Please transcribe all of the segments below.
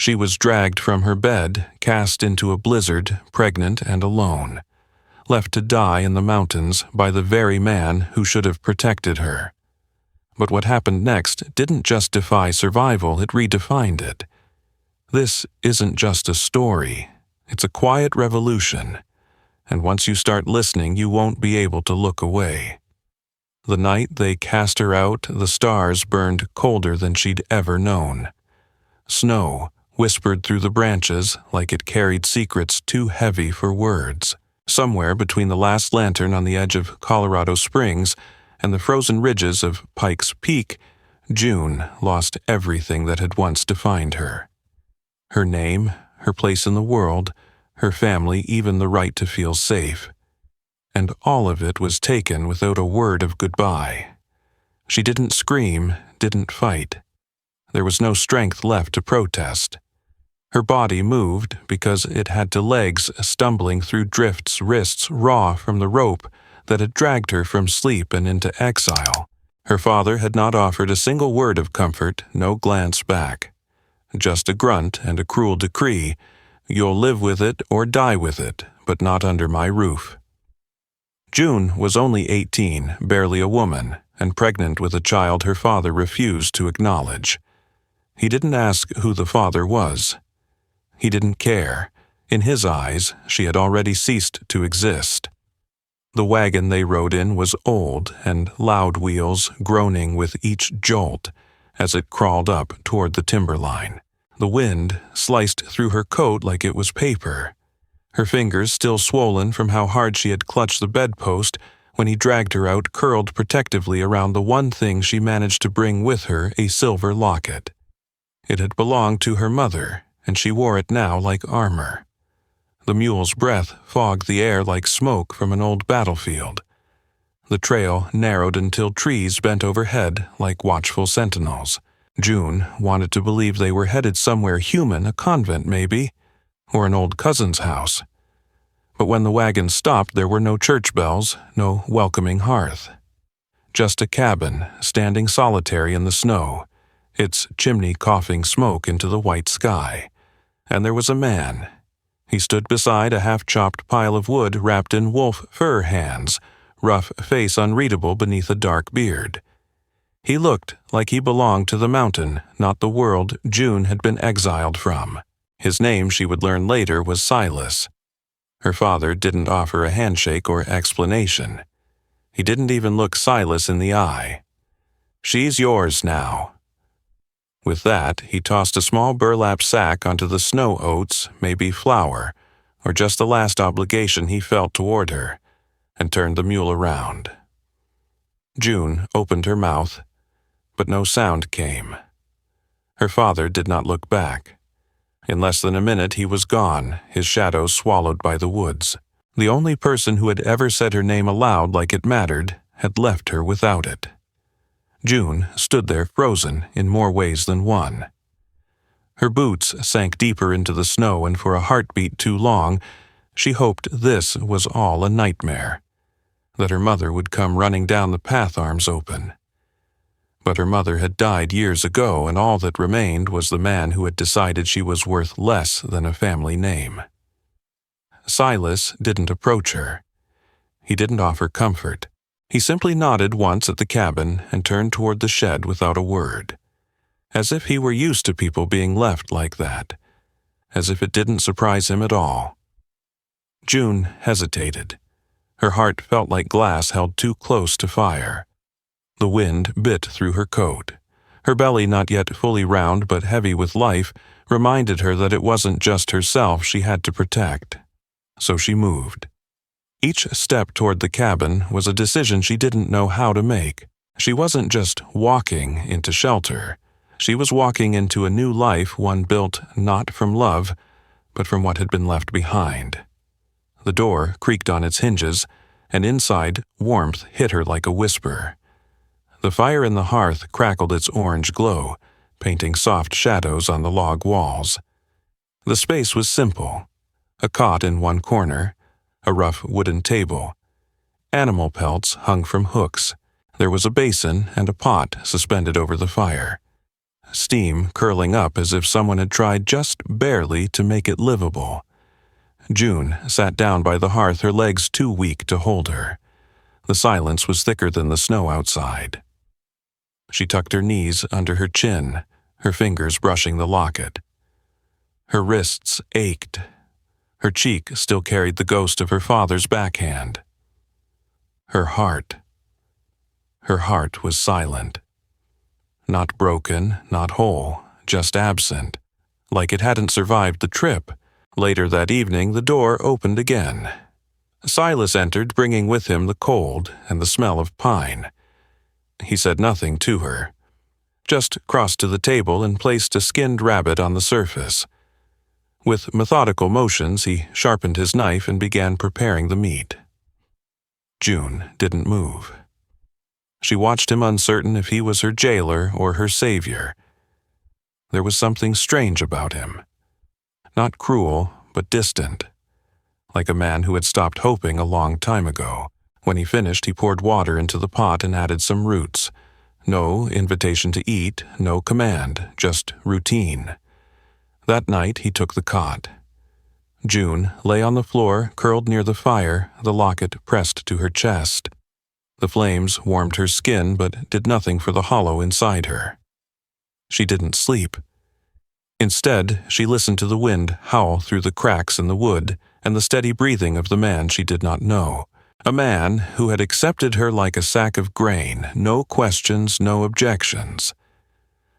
She was dragged from her bed, cast into a blizzard, pregnant and alone, left to die in the mountains by the very man who should have protected her. But what happened next didn't just defy survival, it redefined it. This isn't just a story, it's a quiet revolution, and once you start listening, you won't be able to look away. The night they cast her out, the stars burned colder than she'd ever known. Snow whispered through the branches like it carried secrets too heavy for words. Somewhere between the last lantern on the edge of Colorado Springs and the frozen ridges of Pikes Peak, June lost everything that had once defined her. Her name, her place in the world, her family, even the right to feel safe. And all of it was taken without a word of goodbye. She didn't scream, didn't fight. There was no strength left to protest. Her body moved because it had to legs stumbling through drifts, wrists raw from the rope that had dragged her from sleep and into exile. Her father had not offered a single word of comfort, no glance back. Just a grunt and a cruel decree: "You'll live with it or die with it, but not under my roof." June was only 18, barely a woman, and pregnant with a child her father refused to acknowledge. He didn't ask who the father was. He didn't care. In his eyes, she had already ceased to exist. The wagon they rode in was old and loud, wheels groaning with each jolt as it crawled up toward the timberline. The wind sliced through her coat like it was paper. Her fingers, still swollen from how hard she had clutched the bedpost when he dragged her out, curled protectively around the one thing she managed to bring with her, a silver locket. It had belonged to her mother, and she wore it now like armor. The mule's breath fogged the air like smoke from an old battlefield. The trail narrowed until trees bent overhead like watchful sentinels. June wanted to believe they were headed somewhere human, a convent maybe, or an old cousin's house. But when the wagon stopped, there were no church bells, no welcoming hearth. Just a cabin, standing solitary in the snow, its chimney coughing smoke into the white sky. And there was a man. He stood beside a half-chopped pile of wood wrapped in wolf fur hands, rough face unreadable beneath a dark beard. He looked like he belonged to the mountain, not the world June had been exiled from. His name, she would learn later, was Silas. Her father didn't offer a handshake or explanation. He didn't even look Silas in the eye. "She's yours now." With that, he tossed a small burlap sack onto the snow oats, maybe flour, or just the last obligation he felt toward her, and turned the mule around. June opened her mouth, but no sound came. Her father did not look back. In less than a minute he was gone, his shadow swallowed by the woods. The only person who had ever said her name aloud like it mattered had left her without it. June stood there frozen in more ways than one. Her boots sank deeper into the snow, and for a heartbeat too long, she hoped this was all a nightmare, that her mother would come running down the path, arms open. But her mother had died years ago, and all that remained was the man who had decided she was worth less than a family name. Silas didn't approach her. He didn't offer comfort. He simply nodded once at the cabin and turned toward the shed without a word, as if he were used to people being left like that, as if it didn't surprise him at all. June hesitated. Her heart felt like glass held too close to fire. The wind bit through her coat. Her belly, not yet fully round but heavy with life, reminded her that it wasn't just herself she had to protect. So she moved. Each step toward the cabin was a decision she didn't know how to make. She wasn't just walking into shelter. She was walking into a new life, one built not from love, but from what had been left behind. The door creaked on its hinges, and inside, warmth hit her like a whisper. The fire in the hearth crackled its orange glow, painting soft shadows on the log walls. The space was simple. A cot in one corner, a rough wooden table. Animal pelts hung from hooks. There was a basin and a pot suspended over the fire. steam curling up as if someone had tried just barely to make it livable. June sat down by the hearth, her legs too weak to hold her. The silence was thicker than the snow outside. She tucked her knees under her chin, her fingers brushing the locket. Her wrists ached. Her cheek still carried the ghost of her father's backhand. Her heart was silent. Not broken, not whole, just absent, like it hadn't survived the trip. Later that evening, the door opened again. Silas entered, bringing with him the cold and the smell of pine. He said nothing to her, just crossed to the table and placed a skinned rabbit on the surface. With methodical motions, he sharpened his knife and began preparing the meat. June didn't move. She watched him, uncertain if he was her jailer or her savior. There was something strange about him. Not cruel, but distant, like a man who had stopped hoping a long time ago. When he finished, he poured water into the pot and added some roots. No invitation to eat, no command, just routine. That night he took the cot. June lay on the floor, curled near the fire, the locket pressed to her chest. The flames warmed her skin but did nothing for the hollow inside her. She didn't sleep. Instead, she listened to the wind howl through the cracks in the wood and the steady breathing of the man she did not know. A man who had accepted her like a sack of grain, no questions, no objections.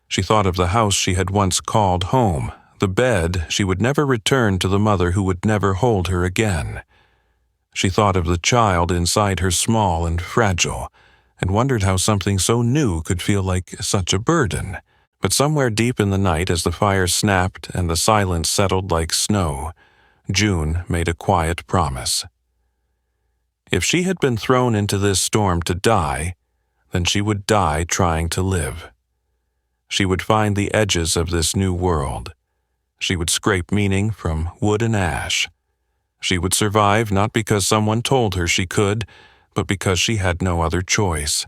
She thought of the house she had once called home, the bed she would never return to, the mother who would never hold her again. She thought of the child inside her, small and fragile, and wondered how something so new could feel like such a burden. But somewhere deep in the night, as the fire snapped and the silence settled like snow, June made a quiet promise. If she had been thrown into this storm to die, then she would die trying to live. She would find the edges of this new world. She would scrape meaning from wood and ash. She would survive not because someone told her she could, but because she had no other choice.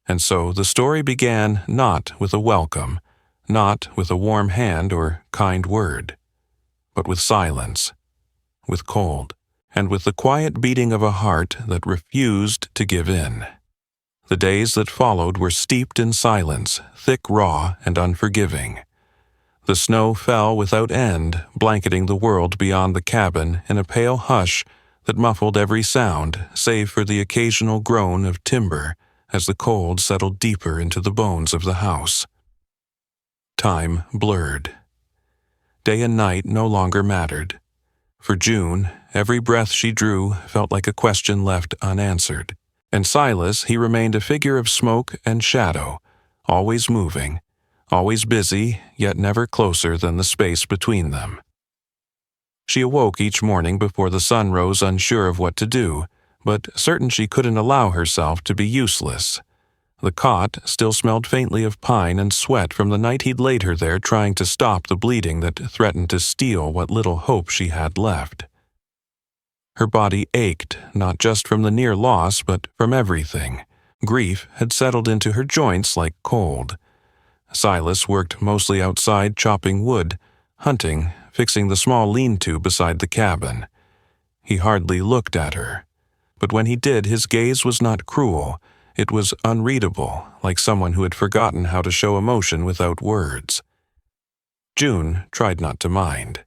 And so the story began not with a welcome, not with a warm hand or kind word, but with silence, with cold, and with the quiet beating of a heart that refused to give in. The days that followed were steeped in silence, thick, raw, and unforgiving. The snow fell without end, blanketing the world beyond the cabin in a pale hush that muffled every sound, save for the occasional groan of timber as the cold settled deeper into the bones of the house. Time blurred. Day and night no longer mattered. For June, every breath she drew felt like a question left unanswered. And Silas, he remained a figure of smoke and shadow, always moving, always busy, yet never closer than the space between them. She awoke each morning before the sun rose, unsure of what to do, but certain she couldn't allow herself to be useless. The cot still smelled faintly of pine and sweat from the night he'd laid her there, trying to stop the bleeding that threatened to steal what little hope she had left. Her body ached, not just from the near loss, but from everything. Grief had settled into her joints like cold. Silas worked mostly outside, chopping wood, hunting, fixing the small lean-to beside the cabin. He hardly looked at her. But when he did, his gaze was not cruel. It was unreadable, like someone who had forgotten how to show emotion without words. June tried not to mind.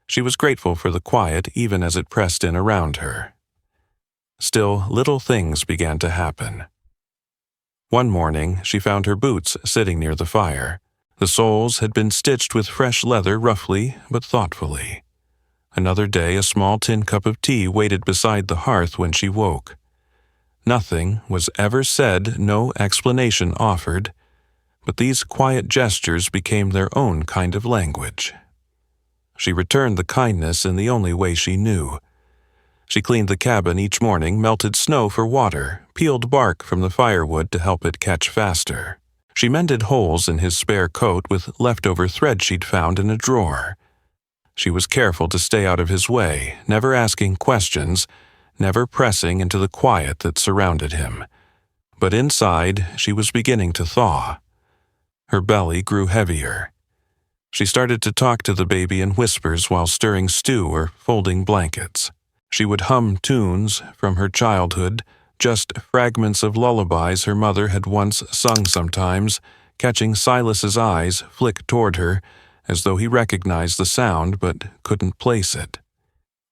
She was grateful for the quiet, even as it pressed in around her. Still, little things began to happen. One morning, she found her boots sitting near the fire. The soles had been stitched with fresh leather, roughly but thoughtfully. Another day, a small tin cup of tea waited beside the hearth when she woke. Nothing was ever said, no explanation offered, but these quiet gestures became their own kind of language. She returned the kindness in the only way she knew. She cleaned the cabin each morning, melted snow for water, peeled bark from the firewood to help it catch faster. She mended holes in his spare coat with leftover thread she'd found in a drawer. She was careful to stay out of his way, never asking questions, never pressing into the quiet that surrounded him. But inside, she was beginning to thaw. Her belly grew heavier. She started to talk to the baby in whispers while stirring stew or folding blankets. She would hum tunes from her childhood, just fragments of lullabies her mother had once sung sometimes, catching Silas's eyes flick toward her as though he recognized the sound but couldn't place it.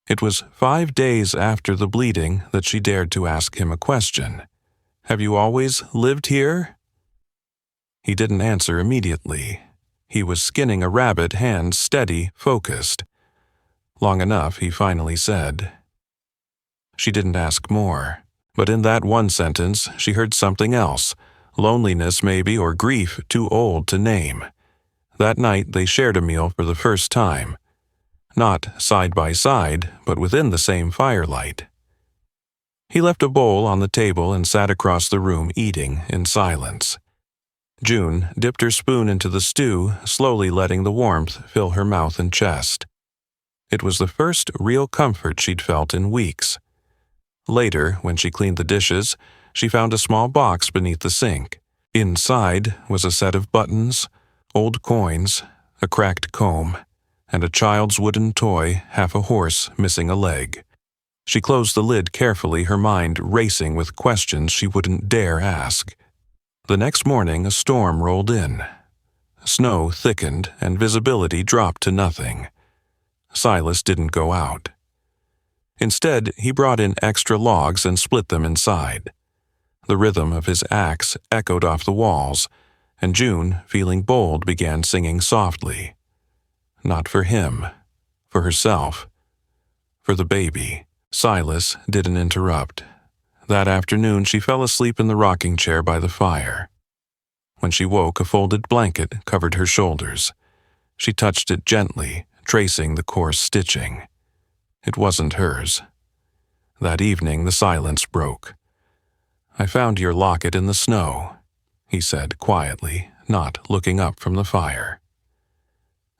It was 5 days after the bleeding that she dared to ask him a question. "Have you always lived here?" He didn't answer immediately. He was skinning a rabbit, hands steady, focused. Long enough, he finally said. She didn't ask more, but in that one sentence she heard something else, loneliness maybe, or grief too old to name. That night they shared a meal for the first time. Not side by side, but within the same firelight. He left a bowl on the table and sat across the room eating in silence. June dipped her spoon into the stew, slowly letting the warmth fill her mouth and chest. It was the first real comfort she'd felt in weeks. Later, when she cleaned the dishes, she found a small box beneath the sink. Inside was a set of buttons, old coins, a cracked comb, and a child's wooden toy, half a horse missing a leg. She closed the lid carefully, her mind racing with questions she wouldn't dare ask. The next morning, a storm rolled in. Snow thickened and visibility dropped to nothing. Silas didn't go out. Instead, he brought in extra logs and split them inside. The rhythm of his axe echoed off the walls, and June, feeling bold, began singing softly. Not for him, for herself, for the baby. Silas didn't interrupt. That afternoon, she fell asleep in the rocking chair by the fire. When she woke, a folded blanket covered her shoulders. She touched it gently, tracing the coarse stitching. It wasn't hers. That evening, the silence broke. "I found your locket in the snow," he said quietly, not looking up from the fire.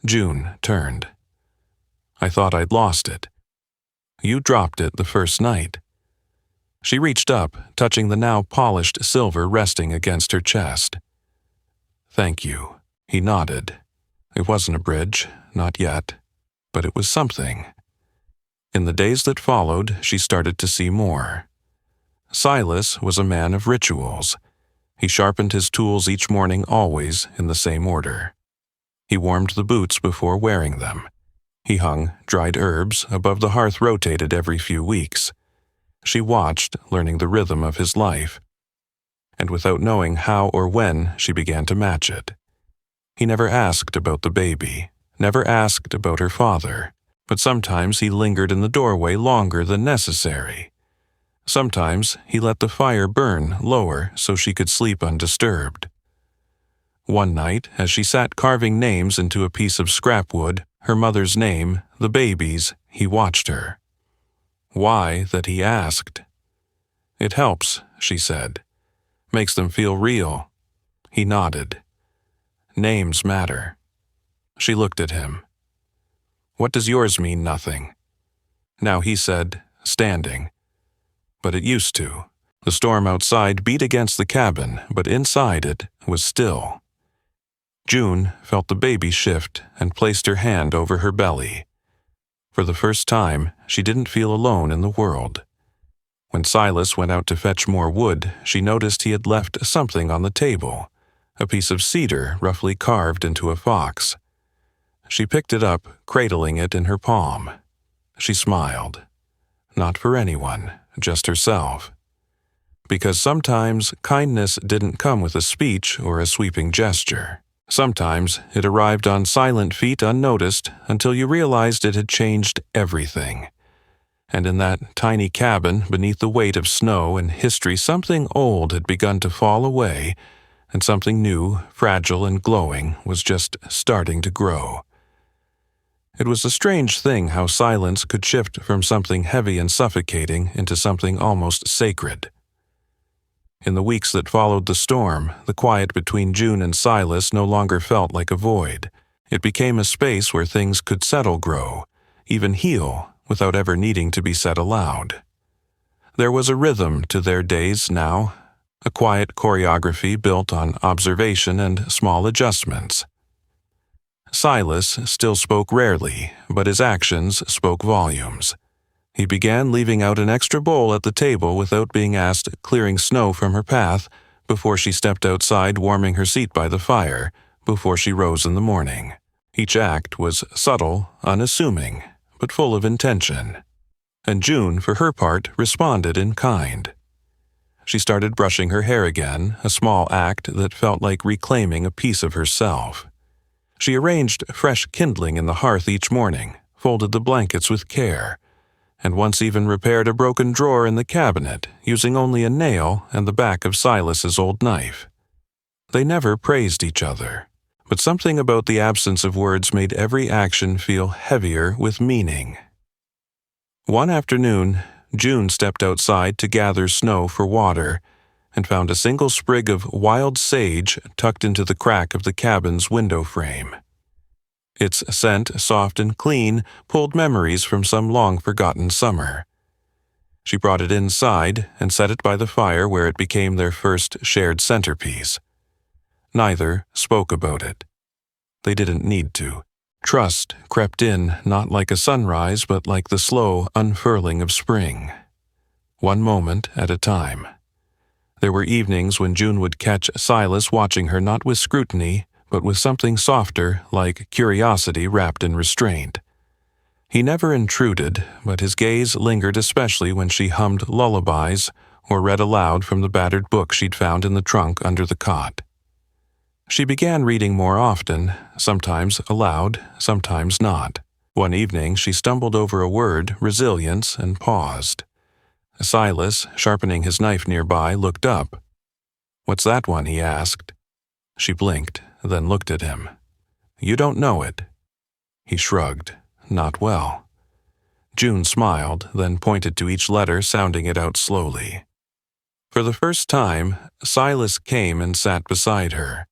June turned. "I thought I'd lost it. You dropped it the first night." She reached up, touching the now polished silver resting against her chest. "Thank you," he nodded. It wasn't a bridge, not yet, but it was something. In the days that followed, she started to see more. Silas was a man of rituals. He sharpened his tools each morning, always in the same order. He warmed the boots before wearing them. He hung dried herbs above the hearth, rotated every few weeks. She watched, learning the rhythm of his life, and without knowing how or when, she began to match it. He never asked about the baby, never asked about her father, but sometimes he lingered in the doorway longer than necessary. Sometimes he let the fire burn lower so she could sleep undisturbed. One night, as she sat carving names into a piece of scrap wood, her mother's name, the baby's, he watched her. Why that he asked? "It helps," she said. "Makes them feel real." He nodded. "Names matter." She looked at him. "What does yours mean, nothing?" Now he said, standing. "But it used to." The storm outside beat against the cabin, but inside it was still. June felt the baby shift and placed her hand over her belly. For the first time, she didn't feel alone in the world. When Silas went out to fetch more wood, she noticed he had left something on the table, a piece of cedar roughly carved into a fox. She picked it up, cradling it in her palm. She smiled. Not for anyone, just herself. Because sometimes kindness didn't come with a speech or a sweeping gesture. Sometimes it arrived on silent feet unnoticed until you realized it had changed everything. And in that tiny cabin, beneath the weight of snow and history, something old had begun to fall away, and something new, fragile and glowing, was just starting to grow. It was a strange thing how silence could shift from something heavy and suffocating into something almost sacred. In the weeks that followed the storm, the quiet between June and Silas no longer felt like a void. It became a space where things could settle, grow, even heal, without ever needing to be said aloud. There was a rhythm to their days now, a quiet choreography built on observation and small adjustments. Silas still spoke rarely, but his actions spoke volumes. He began leaving out an extra bowl at the table without being asked, clearing snow from her path before she stepped outside, warming her seat by the fire before she rose in the morning. Each act was subtle, unassuming, but full of intention. And June, for her part, responded in kind. She started brushing her hair again, a small act that felt like reclaiming a piece of herself. She arranged fresh kindling in the hearth each morning, folded the blankets with care, and once even repaired a broken drawer in the cabinet, using only a nail and the back of Silas's old knife. They never praised each other, but something about the absence of words made every action feel heavier with meaning. One afternoon, June stepped outside to gather snow for water and found a single sprig of wild sage tucked into the crack of the cabin's window frame. Its scent, soft and clean, pulled memories from some long-forgotten summer. She brought it inside and set it by the fire where it became their first shared centerpiece. Neither spoke about it. They didn't need to. Trust crept in not like a sunrise but like the slow unfurling of spring. One moment at a time. There were evenings when June would catch Silas watching her not with scrutiny, but with something softer, like curiosity wrapped in restraint. He never intruded, but his gaze lingered especially when she hummed lullabies or read aloud from the battered book she'd found in the trunk under the cot. She began reading more often, sometimes aloud, sometimes not. One evening she stumbled over a word, resilience, and paused. Silas, sharpening his knife nearby, looked up. "What's that one?" he asked. She blinked, then looked at him. "You don't know it." He shrugged. "Not well." June smiled, then pointed to each letter, sounding it out slowly. For the first time, Silas came and sat beside her.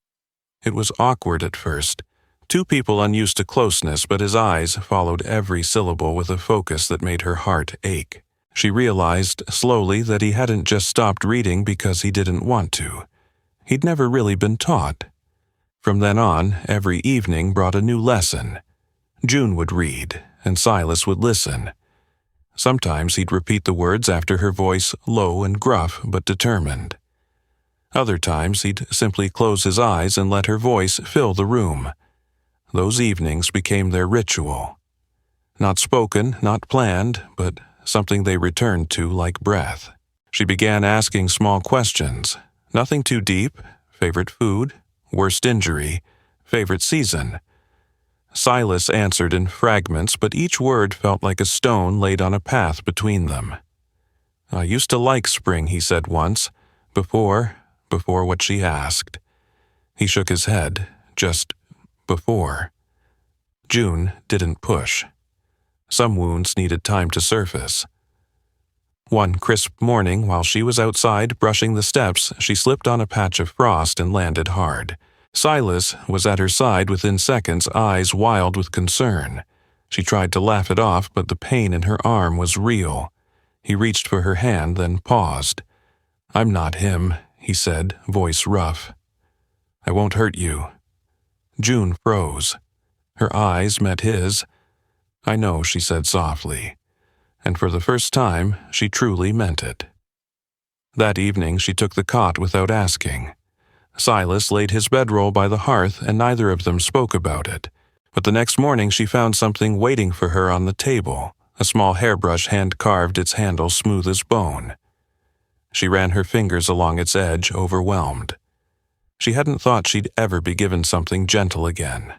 It was awkward at first, two people unused to closeness, but his eyes followed every syllable with a focus that made her heart ache. She realized slowly that he hadn't just stopped reading because he didn't want to. He'd never really been taught. From then on, every evening brought a new lesson. June would read, and Silas would listen. Sometimes he'd repeat the words after her voice, low and gruff but determined. Other times he'd simply close his eyes and let her voice fill the room. Those evenings became their ritual. Not spoken, not planned, but something they returned to like breath. She began asking small questions. Nothing too deep. Favorite food? Worst injury? Favorite season? Silas answered in fragments, but each word felt like a stone laid on a path between them. "I used to like spring," he said once, before what she asked. He shook his head, just before. June didn't push. Some wounds needed time to surface. One crisp morning, while she was outside brushing the steps, she slipped on a patch of frost and landed hard. Silas was at her side within seconds, eyes wild with concern. She tried to laugh it off, but the pain in her arm was real. He reached for her hand, then paused. "I'm not him," he said, voice rough. "I won't hurt you." June froze. Her eyes met his. "I know," she said softly. And for the first time, she truly meant it. That evening she took the cot without asking. Silas laid his bedroll by the hearth, and neither of them spoke about it. But the next morning she found something waiting for her on the table. A small hairbrush hand-carved, its handle smooth as bone. She ran her fingers along its edge, overwhelmed. She hadn't thought she'd ever be given something gentle again.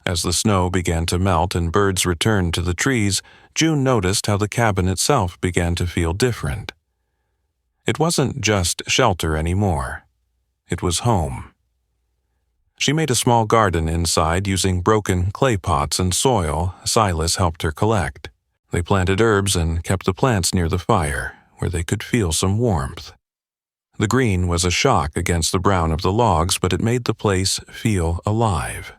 As the snow began to melt and birds returned to the trees, June noticed how the cabin itself began to feel different. It wasn't just shelter anymore. It was home. She made a small garden inside using broken clay pots and soil Silas helped her collect. They planted herbs and kept the plants near the fire, where they could feel some warmth. The green was a shock against the brown of the logs, but it made the place feel alive.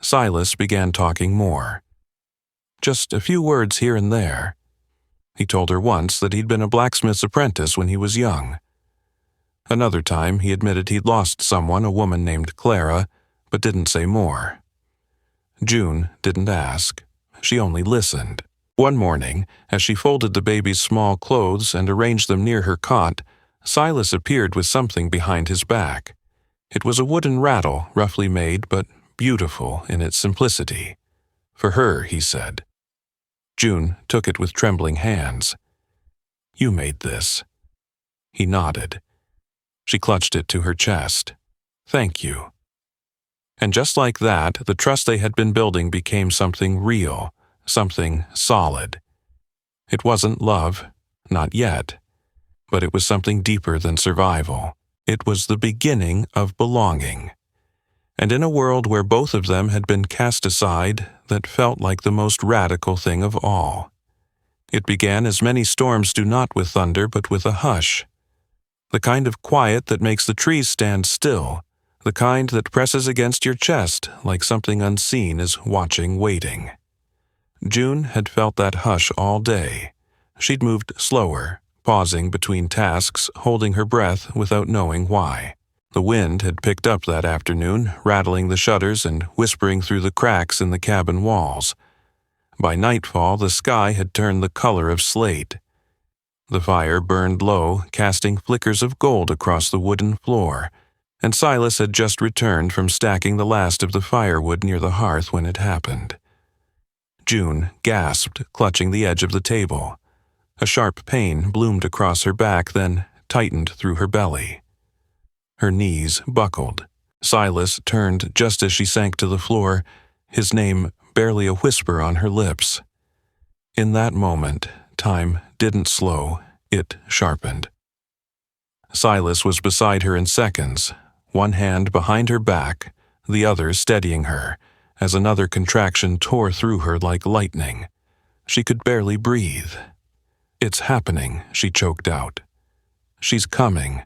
Silas began talking more. Just a few words here and there. He told her once that he'd been a blacksmith's apprentice when he was young. Another time, he admitted he'd lost someone, a woman named Clara, but didn't say more. June didn't ask. She only listened. One morning, as she folded the baby's small clothes and arranged them near her cot, Silas appeared with something behind his back. It was a wooden rattle, roughly made but beautiful in its simplicity. For her, he said. June took it with trembling hands. You made this. He nodded. She clutched it to her chest. Thank you. And just like that, the trust they had been building became something real, something solid. It wasn't love, not yet, but it was something deeper than survival. It was the beginning of belonging. And in a world where both of them had been cast aside, that felt like the most radical thing of all. It began as many storms do not with thunder, but with a hush. The kind of quiet that makes the trees stand still, the kind that presses against your chest like something unseen is watching, waiting. June had felt that hush all day. She'd moved slower, pausing between tasks, holding her breath without knowing why. The wind had picked up that afternoon, rattling the shutters and whispering through the cracks in the cabin walls. By nightfall, the sky had turned the color of slate. The fire burned low, casting flickers of gold across the wooden floor, and Silas had just returned from stacking the last of the firewood near the hearth when it happened. June gasped, clutching the edge of the table. A sharp pain bloomed across her back, then tightened through her belly. Her knees buckled. Silas turned just as she sank to the floor, his name barely a whisper on her lips. In that moment, time didn't slow, it sharpened. Silas was beside her in seconds, one hand behind her back, the other steadying her, as another contraction tore through her like lightning. She could barely breathe. It's happening, she choked out. She's coming.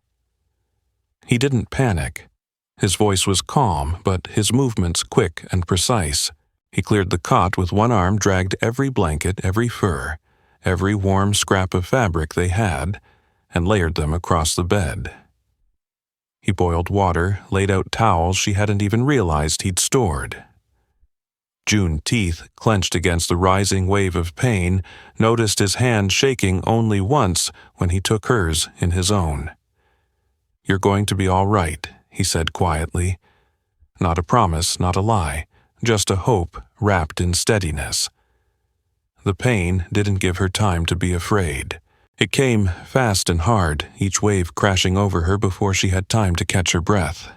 He didn't panic. His voice was calm, but his movements quick and precise. He cleared the cot with one arm, dragged every blanket, every fur, every warm scrap of fabric they had, and layered them across the bed. He boiled water, laid out towels she hadn't even realized he'd stored. June's teeth clenched against the rising wave of pain, noticed his hand shaking only once when he took hers in his own. You're going to be all right, he said quietly. Not a promise, not a lie, just a hope wrapped in steadiness. The pain didn't give her time to be afraid. It came fast and hard, each wave crashing over her before she had time to catch her breath.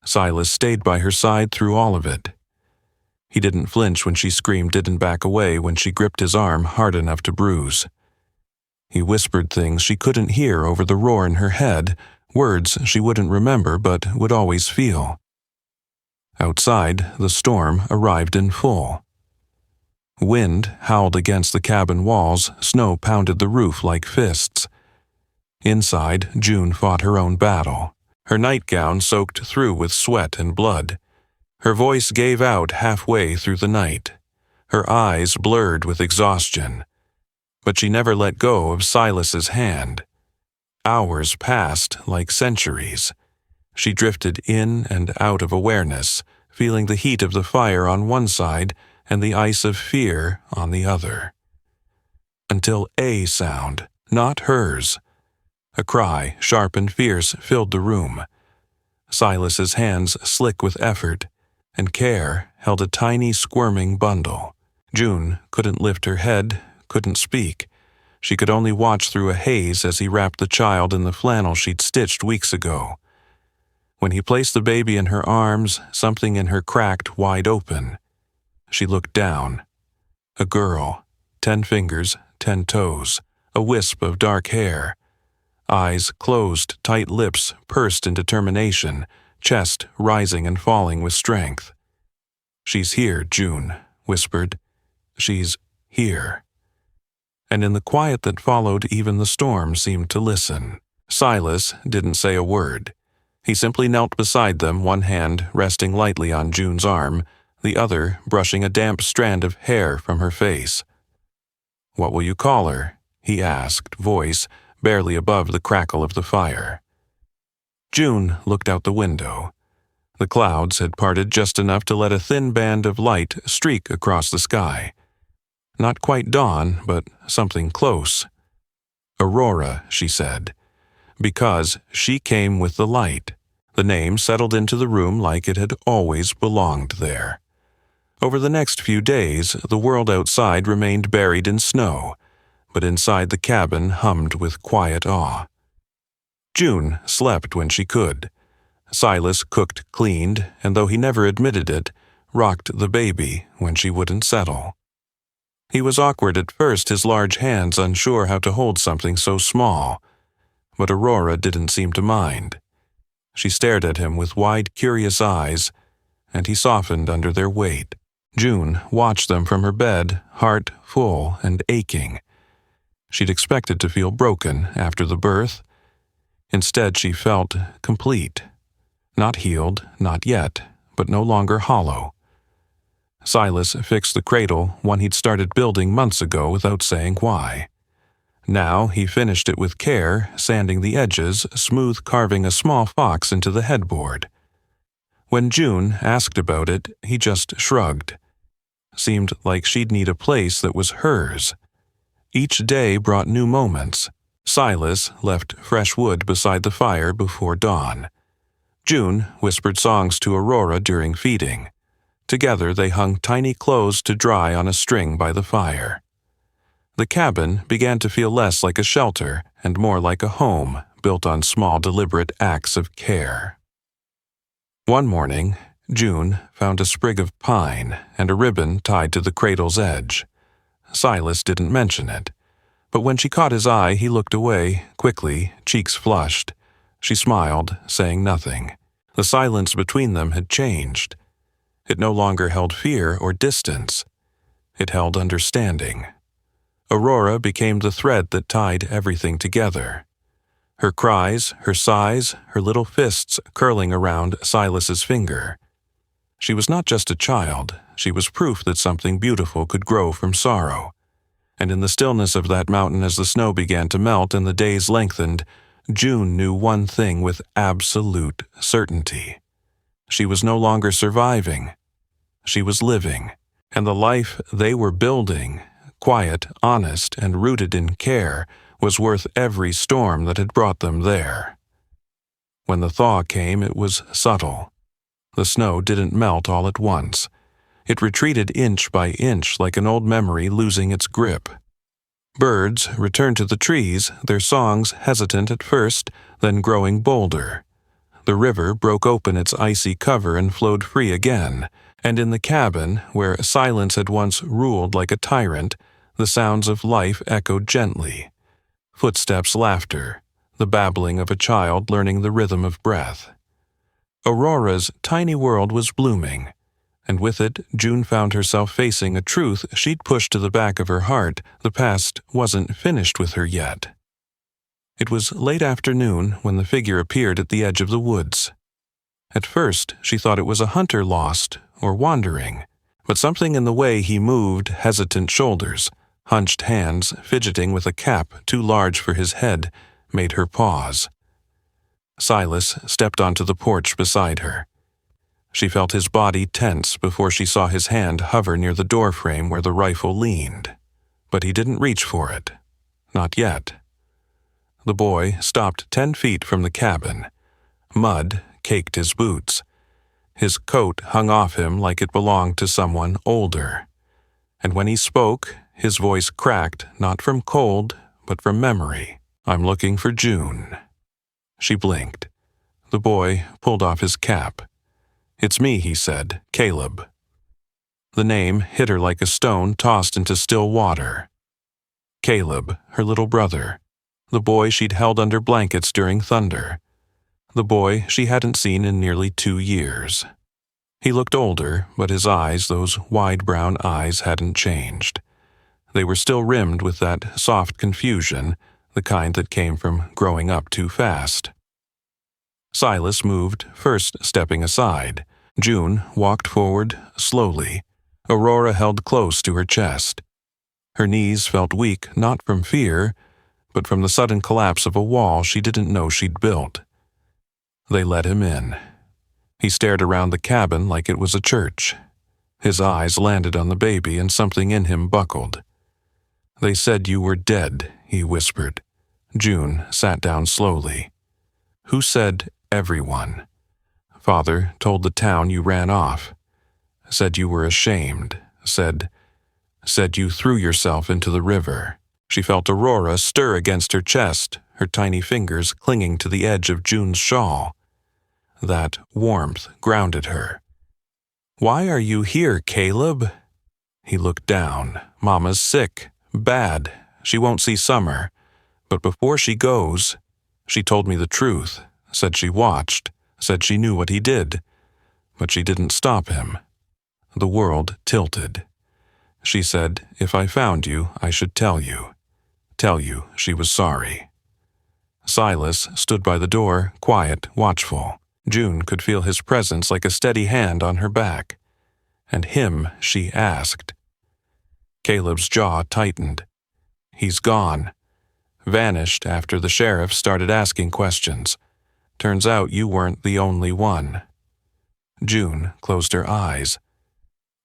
Silas stayed by her side through all of it. He didn't flinch when she screamed, didn't back away when she gripped his arm hard enough to bruise. He whispered things she couldn't hear over the roar in her head, words she wouldn't remember but would always feel. Outside, the storm arrived in full. Wind howled against the cabin walls, snow pounded the roof like fists. Inside, June fought her own battle, her nightgown soaked through with sweat and blood. Her voice gave out halfway through the night, her eyes blurred with exhaustion. But she never let go of Silas's hand. Hours passed like centuries. She drifted in and out of awareness, feeling the heat of the fire on one side and the ice of fear on the other. Until a sound, not hers. A cry, sharp and fierce, filled the room. Silas's hands slick with effort, and care held a tiny squirming bundle. June couldn't lift her head, couldn't speak. She could only watch through a haze as he wrapped the child in the flannel she'd stitched weeks ago. When he placed the baby in her arms, something in her cracked wide open. She looked down. A girl, 10 fingers, 10 toes, a wisp of dark hair. Eyes closed, tight lips pursed in determination, chest rising and falling with strength. She's here, June whispered. She's here. And in the quiet that followed, even the storm seemed to listen. Silas didn't say a word. He simply knelt beside them, one hand resting lightly on June's arm, the other brushing a damp strand of hair from her face. "What will you call her?" he asked, voice barely above the crackle of the fire. June looked out the window. The clouds had parted just enough to let a thin band of light streak across the sky. Not quite dawn, but something close. Aurora, she said, because she came with the light. The name settled into the room like it had always belonged there. Over the next few days, the world outside remained buried in snow, but inside the cabin hummed with quiet awe. June slept when she could. Silas cooked, cleaned, and though he never admitted it, rocked the baby when she wouldn't settle. He was awkward at first, his large hands unsure how to hold something so small, but Aurora didn't seem to mind. She stared at him with wide, curious eyes, and he softened under their weight. June watched them from her bed, heart full and aching. She'd expected to feel broken after the birth. Instead, she felt complete. Not healed, not yet, but no longer hollow. Silas fixed the cradle, one he'd started building months ago without saying why. Now he finished it with care, sanding the edges, smooth carving a small fox into the headboard. When June asked about it, he just shrugged. Seemed like she'd need a place that was hers. Each day brought new moments. Silas left fresh wood beside the fire before dawn. June whispered songs to Aurora during feeding. Together they hung tiny clothes to dry on a string by the fire. The cabin began to feel less like a shelter and more like a home built on small, deliberate acts of care. One morning, June found a sprig of pine and a ribbon tied to the cradle's edge. Silas didn't mention it, but when she caught his eye, he looked away, quickly, cheeks flushed. She smiled, saying nothing. The silence between them had changed. It no longer held fear or distance. It held understanding. Aurora became the thread that tied everything together. Her cries, her sighs, her little fists curling around Silas's finger. She was not just a child, she was proof that something beautiful could grow from sorrow. And in the stillness of that mountain as the snow began to melt and the days lengthened, June knew one thing with absolute certainty. She was no longer surviving. She was living, and the life they were building, quiet, honest, and rooted in care, was worth every storm that had brought them there. When the thaw came, it was subtle. The snow didn't melt all at once. It retreated inch by inch like an old memory losing its grip. Birds returned to the trees, their songs hesitant at first, then growing bolder. The river broke open its icy cover and flowed free again, and in the cabin, where silence had once ruled like a tyrant, the sounds of life echoed gently. Footsteps, laughter, the babbling of a child learning the rhythm of breath. Aurora's tiny world was blooming, and with it, June found herself facing a truth she'd pushed to the back of her heart. The past wasn't finished with her yet. It was late afternoon when the figure appeared at the edge of the woods. At first, she thought it was a hunter lost or wandering, but something in the way he moved, hesitant shoulders, hunched hands, fidgeting with a cap too large for his head, made her pause. Silas stepped onto the porch beside her. She felt his body tense before she saw his hand hover near the doorframe where the rifle leaned. But he didn't reach for it. Not yet. The boy stopped 10 feet from the cabin. Mud caked his boots. His coat hung off him like it belonged to someone older. And when he spoke, his voice cracked not from cold, but from memory. "I'm looking for June." She blinked. The boy pulled off his cap. "It's me," he said, "Caleb." The name hit her like a stone tossed into still water. Caleb, her little brother. The boy she'd held under blankets during thunder. The boy she hadn't seen in nearly 2 years. He looked older, but his eyes, those wide brown eyes, hadn't changed. They were still rimmed with that soft confusion, the kind that came from growing up too fast. Silas moved, first stepping aside. June walked forward, slowly. Aurora held close to her chest. Her knees felt weak not from fear, but from the sudden collapse of a wall she didn't know she'd built. They let him in. He stared around the cabin like it was a church. His eyes landed on the baby and something in him buckled. "They said you were dead," he whispered. June sat down slowly. "Who said everyone?" "Father told the town you ran off. Said you were ashamed. Said you threw yourself into the river." She felt Aurora stir against her chest, her tiny fingers clinging to the edge of June's shawl. That warmth grounded her. "Why are you here, Caleb?" He looked down. "Mama's sick. Bad. She won't see Summer. But before she goes, she told me the truth, said she watched, said she knew what he did. But she didn't stop him." The world tilted. She said, "If I found you, I should tell you. Tell you she was sorry." Silas stood by the door, quiet, watchful. June could feel his presence like a steady hand on her back. "And him," she asked. Caleb's jaw tightened. "He's gone. Vanished after the sheriff started asking questions. Turns out you weren't the only one." June closed her eyes.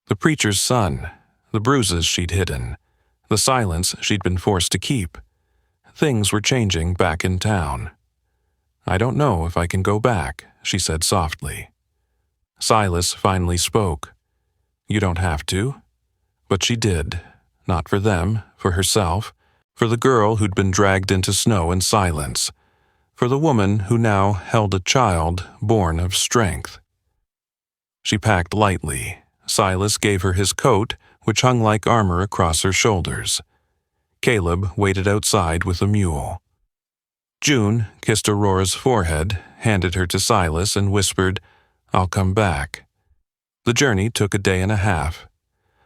The preacher's son, the bruises she'd hidden, the silence she'd been forced to keep. Things were changing back in town. "I don't know if I can go back," she said softly. Silas finally spoke. "You don't have to." But she did. Not for them, for herself, for the girl who'd been dragged into snow and silence, for the woman who now held a child born of strength. She packed lightly. Silas gave her his coat, which hung like armor across her shoulders. Caleb waited outside with a mule. June kissed Aurora's forehead, handed her to Silas, and whispered, "I'll come back." The journey took a day and a half.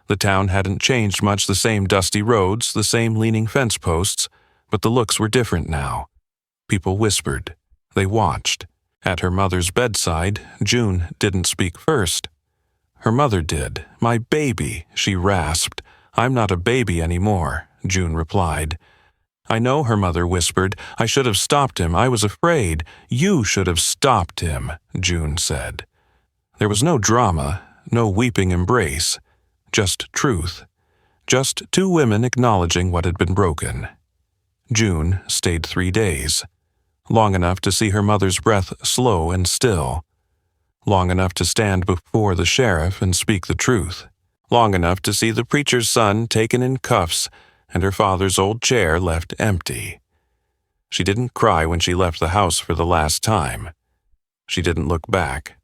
The town hadn't changed much, the same dusty roads, the same leaning fence posts, but the looks were different now. People whispered. They watched. At her mother's bedside, June didn't speak first. Her mother did. "My baby," she rasped. "I'm not a baby anymore," June replied. "I know," her mother whispered. "I should have stopped him. I was afraid." "You should have stopped him," June said. There was no drama, no weeping embrace, just truth. Just two women acknowledging what had been broken. June stayed 3 days. Long enough to see her mother's breath slow and still. Long enough to stand before the sheriff and speak the truth. Long enough to see the preacher's son taken in cuffs and her father's old chair left empty. She didn't cry when she left the house for the last time. She didn't look back.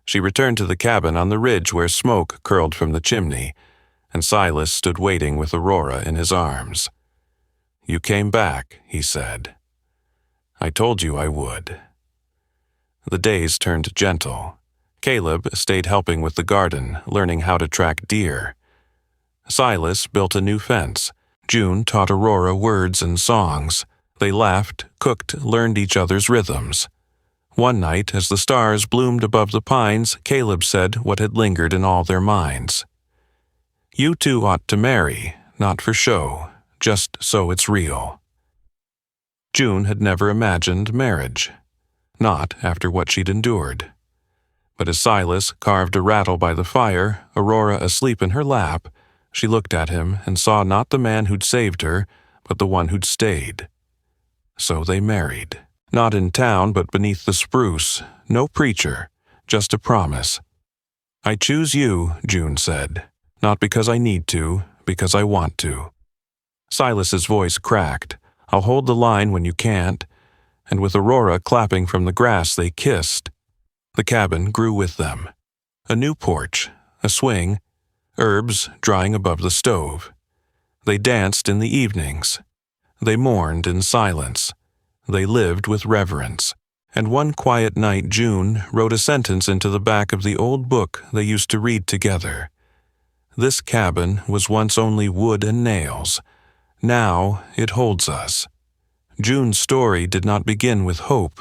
She returned to the cabin on the ridge where smoke curled from the chimney, and Silas stood waiting with Aurora in his arms. "You came back," he said. "I told you I would." The days turned gentle. Caleb stayed helping with the garden, learning how to track deer. Silas built a new fence. June taught Aurora words and songs. They laughed, cooked, learned each other's rhythms. One night, as the stars bloomed above the pines, Caleb said what had lingered in all their minds. "You two ought to marry, not for show, just so it's real." June had never imagined marriage. Not after what she'd endured. But as Silas carved a rattle by the fire, Aurora asleep in her lap, she looked at him and saw not the man who'd saved her, but the one who'd stayed. So they married. Not in town, but beneath the spruce. No preacher, just a promise. "I choose you," June said. "Not because I need to, because I want to." Silas's voice cracked. "I'll hold the line when you can't." And with Aurora clapping from the grass, they kissed. The cabin grew with them. A new porch, a swing, herbs drying above the stove. They danced in the evenings. They mourned in silence. They lived with reverence. And one quiet night June wrote a sentence into the back of the old book they used to read together. "This cabin was once only wood and nails. Now it holds us." June's story did not begin with hope.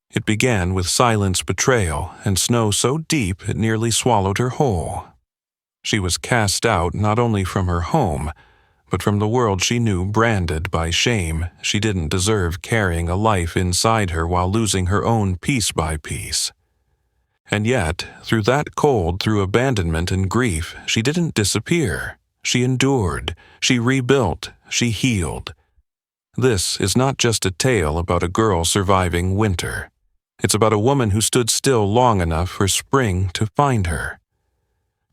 It began with silence, betrayal, and snow so deep it nearly swallowed her whole. She was cast out not only from her home, but from the world she knew, branded by shame, she didn't deserve carrying a life inside her while losing her own piece by piece. And yet, through that cold, through abandonment and grief, she didn't disappear. She endured, she rebuilt, she healed. This is not just a tale about a girl surviving winter. It's about a woman who stood still long enough for spring to find her.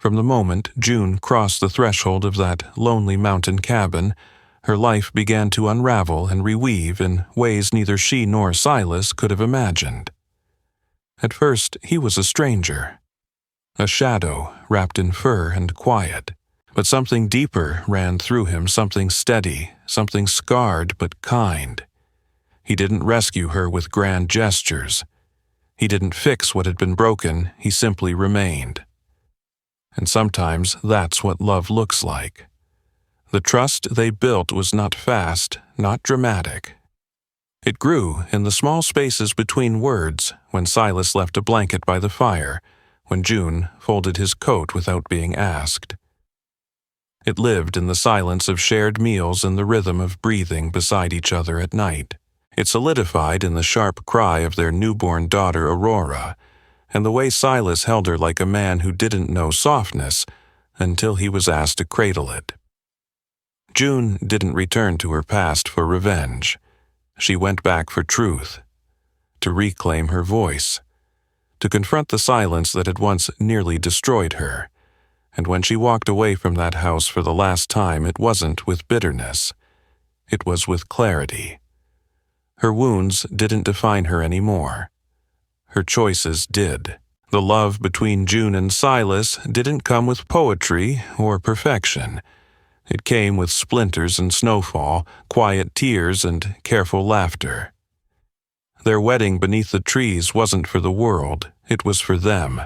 From the moment June crossed the threshold of that lonely mountain cabin, her life began to unravel and reweave in ways neither she nor Silas could have imagined. At first, he was a stranger, a shadow wrapped in fur and quiet, but something deeper ran through him, something steady, something scarred but kind. He didn't rescue her with grand gestures. He didn't fix what had been broken, he simply remained. And sometimes that's what love looks like. The trust they built was not fast, not dramatic. It grew in the small spaces between words, when Silas left a blanket by the fire, when June folded his coat without being asked. It lived in the silence of shared meals and the rhythm of breathing beside each other at night. It solidified in the sharp cry of their newborn daughter Aurora, and the way Silas held her like a man who didn't know softness until he was asked to cradle it. June didn't return to her past for revenge. She went back for truth, to reclaim her voice, to confront the silence that had once nearly destroyed her. And when she walked away from that house for the last time, it wasn't with bitterness. It was with clarity. Her wounds didn't define her anymore. Her choices did. The love between June and Silas didn't come with poetry or perfection. It came with splinters and snowfall, quiet tears and careful laughter. Their wedding beneath the trees wasn't for the world, it was for them.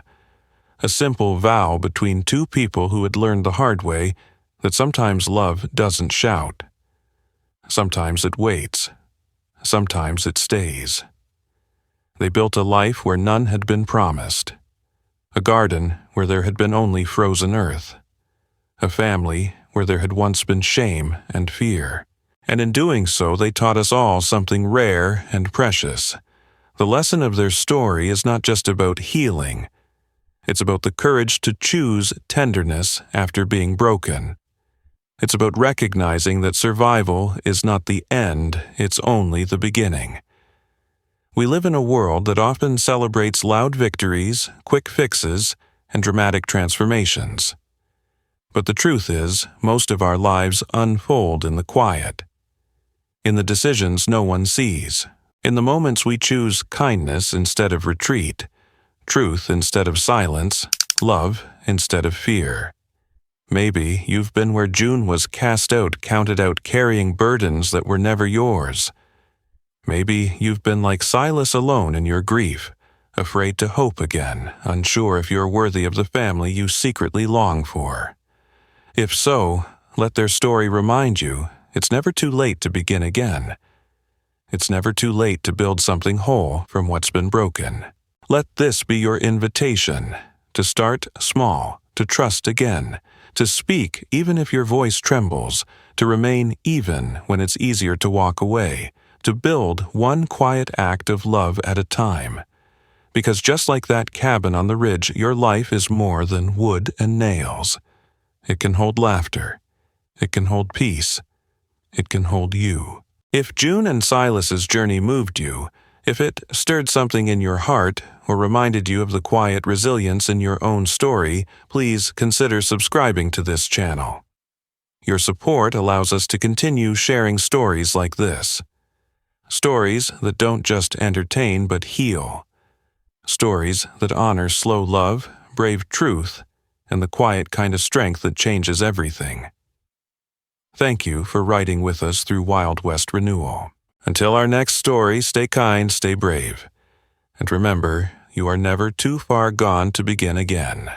A simple vow between two people who had learned the hard way that sometimes love doesn't shout. Sometimes it waits. Sometimes it stays. They built a life where none had been promised. A garden where there had been only frozen earth. A family where there had once been shame and fear. And in doing so, they taught us all something rare and precious. The lesson of their story is not just about healing. It's about the courage to choose tenderness after being broken. It's about recognizing that survival is not the end, it's only the beginning. We live in a world that often celebrates loud victories, quick fixes, and dramatic transformations. But the truth is, most of our lives unfold in the quiet. In the decisions no one sees. In the moments we choose kindness instead of retreat, truth instead of silence, love instead of fear. Maybe you've been where June was cast out, counted out, carrying burdens that were never yours. Maybe you've been like Silas, alone in your grief, afraid to hope again, unsure if you're worthy of the family you secretly long for. If so, let their story remind you it's never too late to begin again. It's never too late to build something whole from what's been broken. Let this be your invitation to start small, to trust again, to speak even if your voice trembles, to remain even when it's easier to walk away, to build one quiet act of love at a time. Because just like that cabin on the ridge, your life is more than wood and nails. It can hold laughter. It can hold peace. It can hold you. If June and Silas's journey moved you, if it stirred something in your heart or reminded you of the quiet resilience in your own story, please consider subscribing to this channel. Your support allows us to continue sharing stories like this. Stories that don't just entertain but heal. Stories that honor slow love, brave truth, and the quiet kind of strength that changes everything. Thank you for riding with us through Wild West Renewal. Until our next story, stay kind, stay brave. And remember, you are never too far gone to begin again.